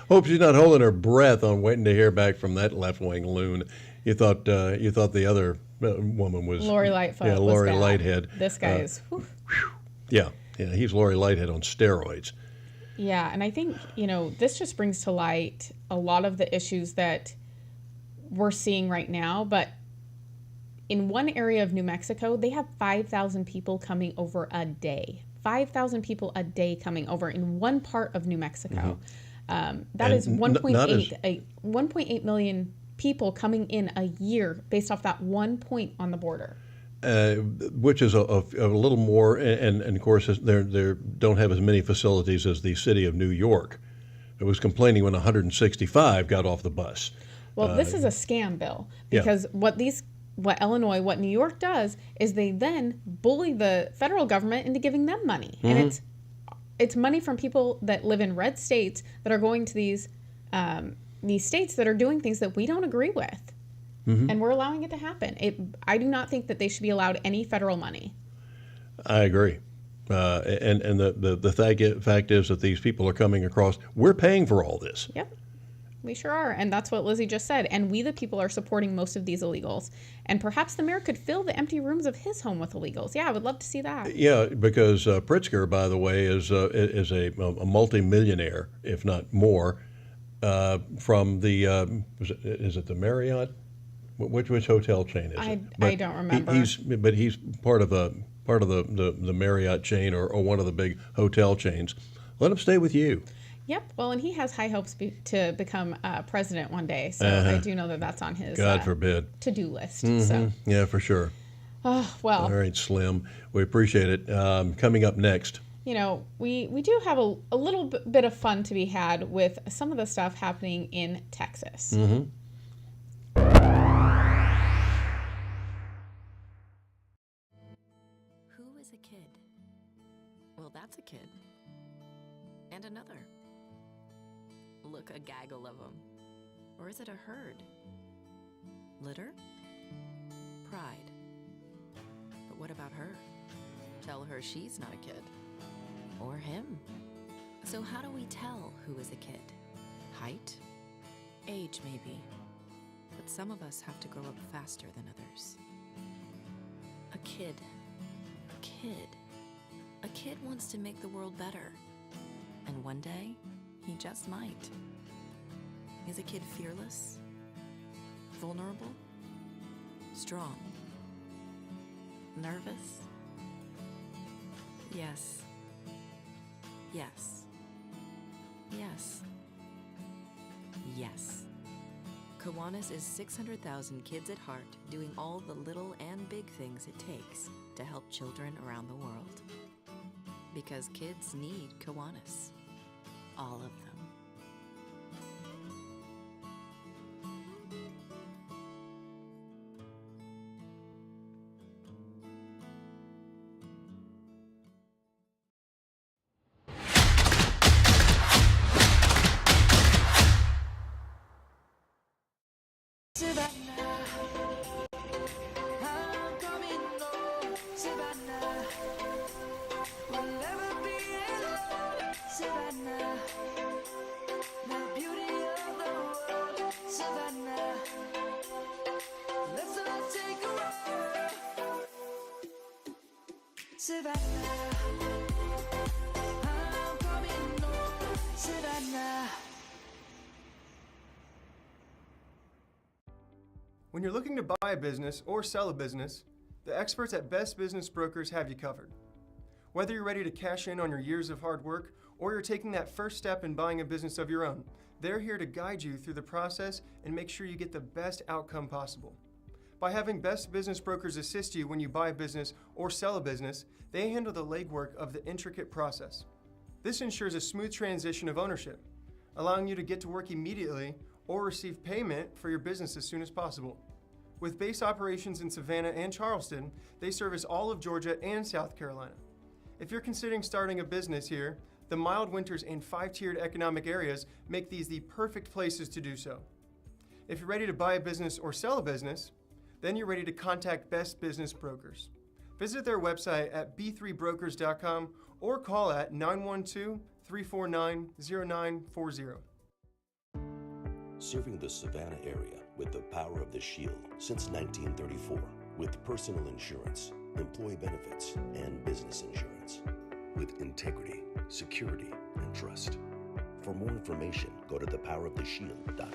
Hope she's not holding her breath on waiting to hear back from that left-wing loon. You thought the other woman was Lori Lightfoot. Yeah, Lori Lighthead. This guy is. Whew. Yeah, he's Lori Lighthead on steroids. Yeah, and I think this just brings to light a lot of the issues that we're seeing right now. But in one area of New Mexico, they have 5,000 people coming over a day. 5,000 people a day coming over in one part of New Mexico. That is 1.8 million people coming in a year based off that one point on the border. Which is a little more, and of course they don't have as many facilities as the city of New York. It was complaining when 165 got off the bus. Well, this is a scam bill because what New York does is they then bully the federal government into giving them money, and it's money from people that live in red states that are going to these states that are doing things that we don't agree with. And we're allowing it to happen. I do not think that they should be allowed any federal money. I agree. And the fact is that these people are coming across. We're paying for all this. Yep, we sure are. And that's what Lizzie just said. And we, the people, are supporting most of these illegals. And perhaps the mayor could fill the empty rooms of his home with illegals. Yeah, I would love to see that. Yeah, because Pritzker, by the way, is a multimillionaire, if not more, from the, is it the Marriott? Which hotel chain is it? I don't remember. He's part of the Marriott chain or one of the big hotel chains. Let him stay with you. Yep. Well, and he has high hopes to become president one day. So I do know that that's on his God forbid to-do list. So yeah, for sure. Oh, well. All right, Slim. We appreciate it. Coming up next. We do have a little bit of fun to be had with some of the stuff happening in Texas. That's a kid. And another. Look, a gaggle of them. Or is it a herd? Litter? Pride. But what about her? Tell her she's not a kid. Or him. So how do we tell who is a kid? Height? Age, maybe. But some of us have to grow up faster than others. A kid. A kid. A kid wants to make the world better. And one day, he just might. Is a kid fearless? Vulnerable? strong. Nervous? Yes. Yes. Yes. Yes. Kiwanis is 600,000 kids at heart doing all the little and big things it takes to help children around the world. Because kids need Kiwanis. All of them. When you're looking to buy a business or sell a business, the experts at Best Business Brokers have you covered. Whether you're ready to cash in on your years of hard work or you're taking that first step in buying a business of your own, they're here to guide you through the process and make sure you get the best outcome possible. By having Best Business Brokers assist you when you buy a business or sell a business, they handle the legwork of the intricate process. This ensures a smooth transition of ownership, allowing you to get to work immediately or receive payment for your business as soon as possible. With base operations in Savannah and Charleston, they service all of Georgia and South Carolina. If you're considering starting a business here, the mild winters and 5-tiered economic areas make these the perfect places to do so. If you're ready to buy a business or sell a business, then you're ready to contact Best Business Brokers. Visit their website at b3brokers.com or call at 912-349-0940. Serving the Savannah area with the power of the Shield since 1934 with personal insurance, employee benefits, and business insurance. With integrity, security, and trust. For more information, go to thepoweroftheshield.com.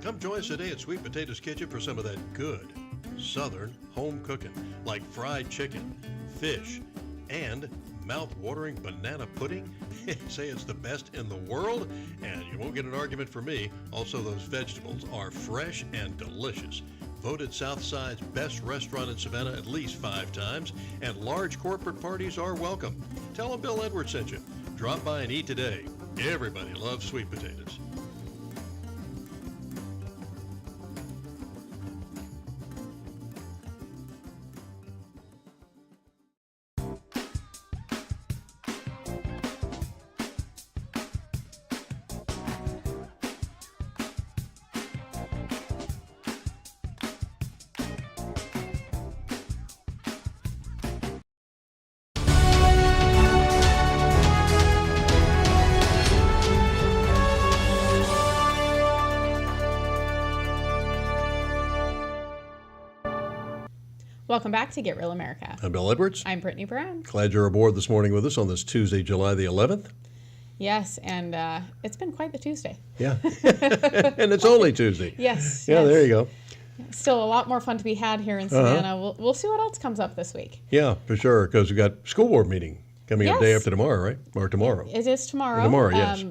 Come join us today at Sweet Potatoes Kitchen for some of that good Southern home cooking, like fried chicken, fish, and mouth-watering banana pudding. Say it's the best in the world, and you won't get an argument from me. Also, those vegetables are fresh and delicious. Voted Southside's best restaurant in Savannah at least 5 times, and large corporate parties are welcome. Tell them Bill Edwards sent you. Drop by and eat today. Everybody loves sweet potatoes. Welcome back to Get Real America. I'm Bill Edwards. I'm Brittany Brown. Glad you're aboard this morning with us on this Tuesday, July the 11th. Yes, and it's been quite the Tuesday. Yeah, and it's only Tuesday. Yes. Yeah, yes. there you go. Still a lot more fun to be had here in Savannah. We'll see what else comes up this week. Yeah, for sure, because we've got school board meeting coming up day after tomorrow, right? Or tomorrow. It is tomorrow. Tomorrow, yes.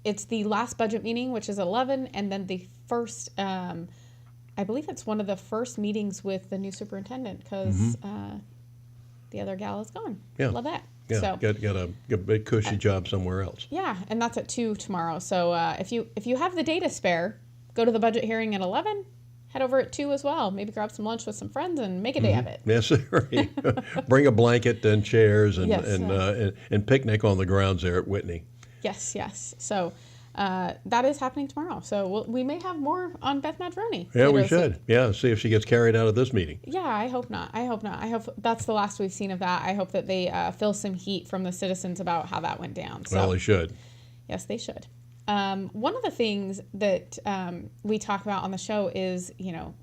It's the last budget meeting, which is 11, and then the first, I believe it's one of the first meetings with the new superintendent, because the other gal is gone. Yeah. Love that. Yeah, So, got a big cushy job somewhere else. yeah, and that's at 2 tomorrow. So if you have the day to spare, go to the budget hearing at 11. Head over at 2 as well. Maybe grab some lunch with some friends and make a day of it. Yes, sir. Bring a blanket and chairs and, Yes, and picnic on the grounds there at Whitney. Yes, yes. So that is happening tomorrow. So we may have more on Beth Madroni. Yeah, we should. Yeah, see if she gets carried out of this meeting. Yeah, I hope not. I hope that's the last we've seen of that. I hope that they feel some heat from the citizens about how that went down. So, Well, they should. Yes, they should. One of the things that we talk about on the show is,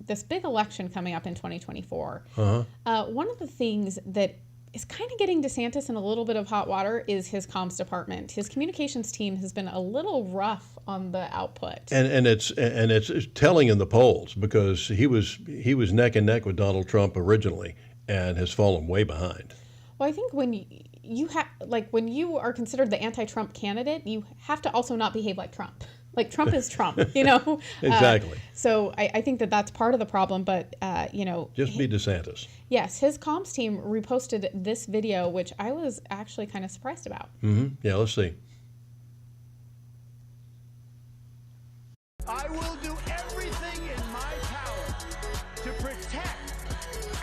this big election coming up in 2024. One of the things that is kind of getting DeSantis in a little bit of hot water is his comms department. His communications team has been a little rough on the output. And it's telling in the polls, because he was neck and neck with Donald Trump originally and has fallen way behind. Well, I think when when you are considered the anti-Trump candidate, you have to also not behave like Trump. Like Trump is Trump, you know? Exactly. So I think that that's part of the problem, but, you know. Just be DeSantis. Yes, his comms team reposted this video, which I was actually kind of surprised about. Mm-hmm. Yeah, let's see. I will do everything in my power to protect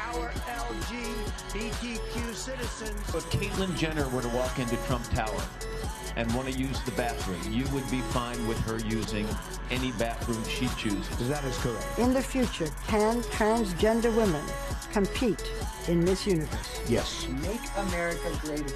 our LGBTQ citizens. If Caitlyn Jenner were to walk into Trump Tower and want to use the bathroom, you would be fine with her using any bathroom she chooses. That is correct. In the future, can transgender women compete in Miss Universe? Yes. Make America great again.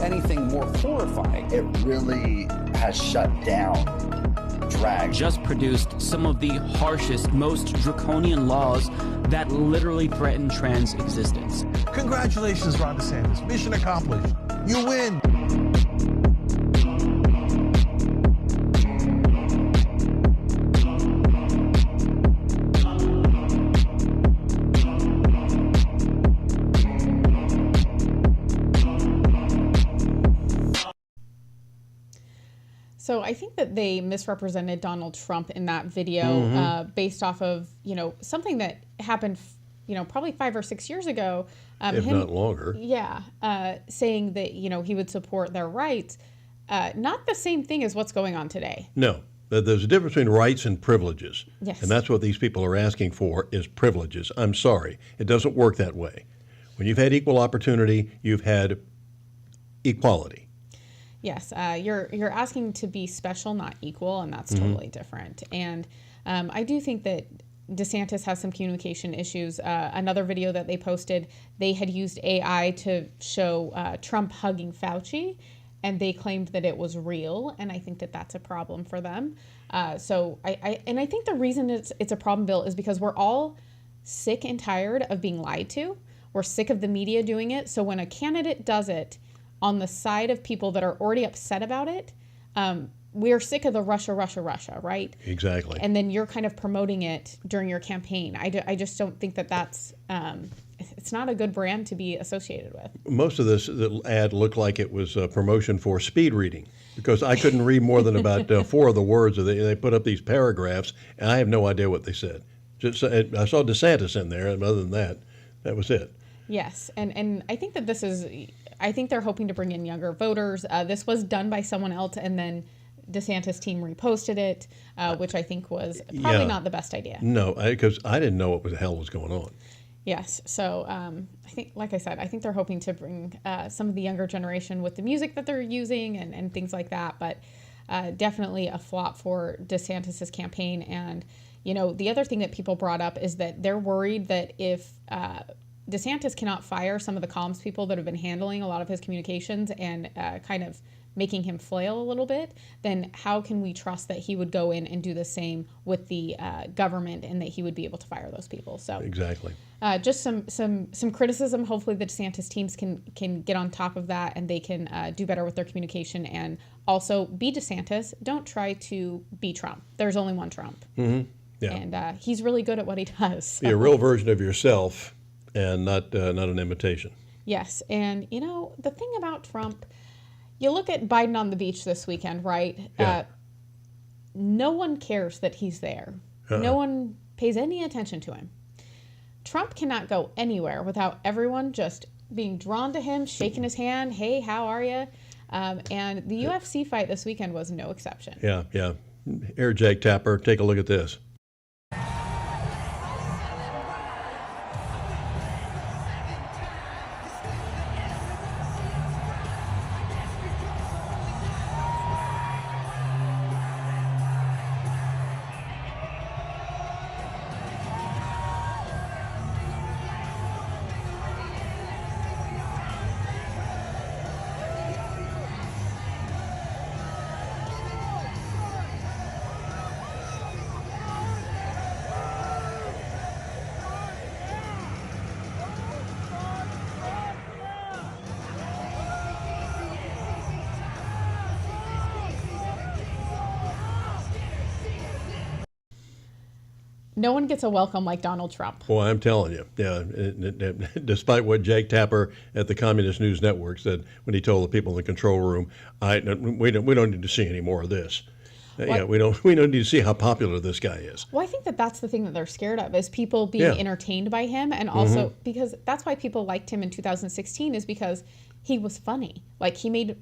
Anything more horrifying. It really has shut down drag. Just produced some of the harshest, most draconian laws that literally threaten trans existence. Congratulations, Ron DeSantis. Mission accomplished. You win. So I think that they misrepresented Donald Trump in that video based off of, you know, something that happened, you know, probably 5 or 6 years ago. If not longer. Yeah. Saying that, you know, he would support their rights. Not the same thing as what's going on today. No. There's a difference between rights and privileges. Yes. And that's what these people are asking for, is privileges. I'm sorry. It doesn't work that way. When you've had equal opportunity, you've had equality. Yes, you're asking to be special, not equal, and that's totally different. And I do think that DeSantis has some communication issues. Another video that they posted, they had used AI to show Trump hugging Fauci, and they claimed that it was real, and I think that that's a problem for them. So I think the reason it's a problem, Bill, is because we're all sick and tired of being lied to. We're sick of the media doing it. So when a candidate does it on the side of people that are already upset about it, we're sick of the Russia, right? Exactly. And then you're kind of promoting it during your campaign. I just don't think that that's, it's not a good brand to be associated with. Most of this ad looked like it was a promotion for speed reading, because I couldn't read more than about 4 of the words. They put up these paragraphs, and I have no idea what they said. Just I saw DeSantis in there, and other than that, that was it. Yes, and I think that this is, I think they're hoping to bring in younger voters. This was done by someone else, and then DeSantis' team reposted it, which I think was probably not the best idea. No, because I didn't know what the hell was going on. Yes, so I think, like I said, I think they're hoping to bring some of the younger generation with the music that they're using and things like that, but definitely a flop for DeSantis' campaign. And, you know, the other thing that people brought up is that they're worried that if DeSantis cannot fire some of the comms people that have been handling a lot of his communications and kind of making him flail a little bit, then how can we trust that he would go in and do the same with the government and that he would be able to fire those people? So exactly. Just some criticism. Hopefully the DeSantis teams can get on top of that and they can do better with their communication, and also be DeSantis. Don't try to be Trump. There's only one Trump. Mm-hmm. Yeah. And he's really good at what he does. So. Be a real version of yourself and not an imitation. Yes. And, you know, the thing about Trump, you look at Biden on the beach this weekend, right? Yeah. No one cares that he's there. No one pays any attention to him. Trump cannot go anywhere without everyone just being drawn to him, shaking his hand. Hey, how are you? And the UFC fight this weekend was no exception. Yeah. Here, Jake Tapper, take a look at this. No one gets a welcome like Donald Trump. Well, I'm telling you, yeah. Despite what Jake Tapper at the Communist News Network said when he told the people in the control room, we don't need to see any more of this. Yeah, we don't need to see how popular this guy is. Well, I think that's the thing that they're scared of is people being entertained by him, and also because that's why people liked him in 2016 is because he was funny. Like he made.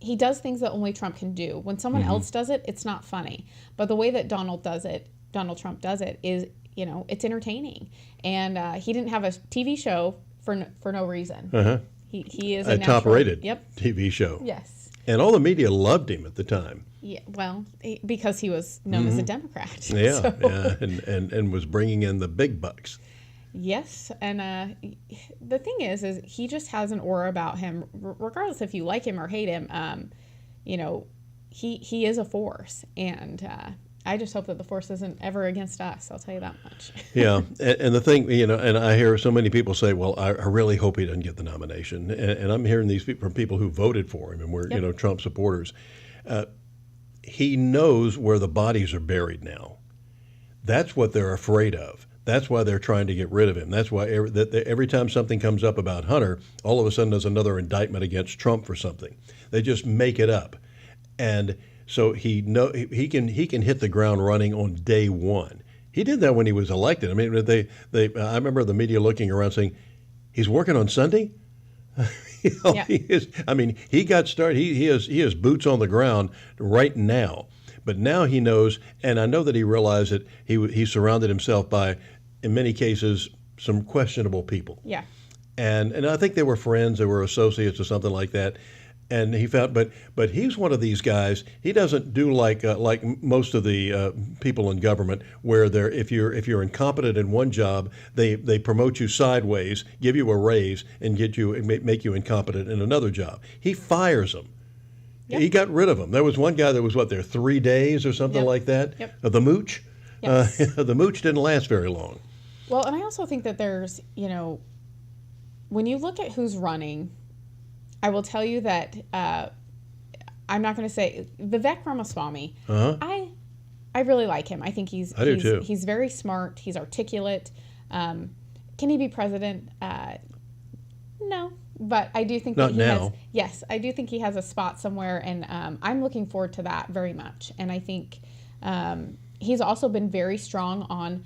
He does things that only Trump can do. When someone else does it, it's not funny. But the way that Donald Trump does it is, it's entertaining. And he didn't have a TV show for no reason. He is a top-rated TV show. Yes. And all the media loved him at the time. Yeah, well, because he was known as a Democrat. Yeah, and was bringing in the big bucks. Yes, and the thing is he just has an aura about him, regardless if you like him or hate him. He is a force, and I just hope that the force isn't ever against us. I'll tell you that much. Yeah, and the thing, and I hear so many people say, "Well, I really hope he doesn't get the nomination," and I'm hearing these from people who voted for him and were Trump supporters. He knows where the bodies are buried now. That's what they're afraid of. That's why they're trying to get rid of him. That's why every time something comes up about Hunter, all of a sudden there's another indictment against Trump for something. They just make it up, and so he can hit the ground running on day one. He did that when he was elected. I mean, I remember the media looking around saying, "He's working on Sunday." He is. I mean, he got started. He has boots on the ground right now. But now he knows, and I know that he realized that he surrounded himself by, in many cases, some questionable people. Yeah. And I think they were friends, they were associates or something like that. And he found, but he's one of these guys. He doesn't do like most of the people in government, where if you're incompetent in one job, they promote you sideways, give you a raise, and make you incompetent in another job. He fires them. Yep. He got rid of them. There was one guy that was there 3 days or something like that. Yep. The mooch. Yes. The mooch didn't last very long. Well, and I also think that there's, when you look at who's running, I will tell you that I'm not going to say Vivek Ramaswamy. I really like him. I think I do too. He's very smart. He's articulate. Can he be president? No. But I do think that he has. Yes, I do think he has a spot somewhere, and I'm looking forward to that very much. And I think he's also been very strong on,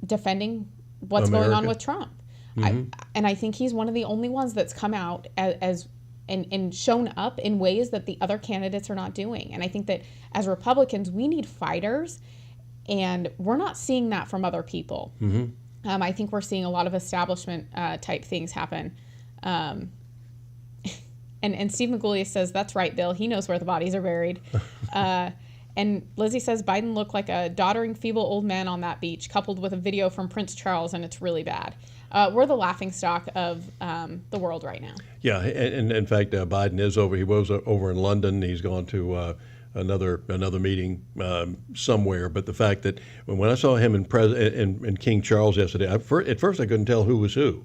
defending what's going on with Trump. And I think he's one of the only ones that's come out and shown up in ways that the other candidates are not doing. And I think that as Republicans, we need fighters, and we're not seeing that from other people. I think we're seeing a lot of establishment type things happen. And Steve Magoulias says, "That's right, Bill. He knows where the bodies are buried." And Lizzie says, "Biden looked like a doddering, feeble old man on that beach, coupled with a video from Prince Charles, and it's really bad." We're the laughingstock of the world right now. Yeah, and in fact, Biden is over. He was over in London. He's gone to another meeting somewhere. But the fact that when I saw him in King Charles yesterday, at first I couldn't tell who was who.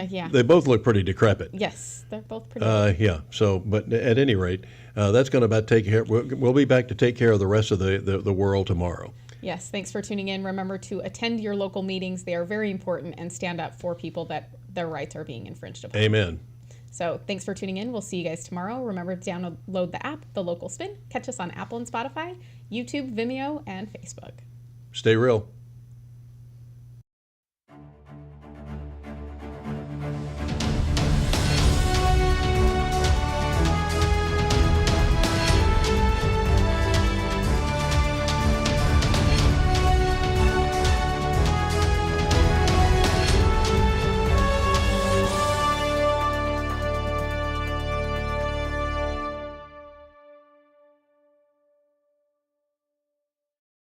Yeah. They both look pretty decrepit. Yes, they're both pretty. Yeah. So, but at any rate, that's going to about take care. We'll be back to take care of the rest of the world tomorrow. Yes. Thanks for tuning in. Remember to attend your local meetings. They are very important, and stand up for people that their rights are being infringed upon. Amen. So thanks for tuning in. We'll see you guys tomorrow. Remember to download the app, The Local Spin. Catch us on Apple and Spotify, YouTube, Vimeo, and Facebook. Stay real.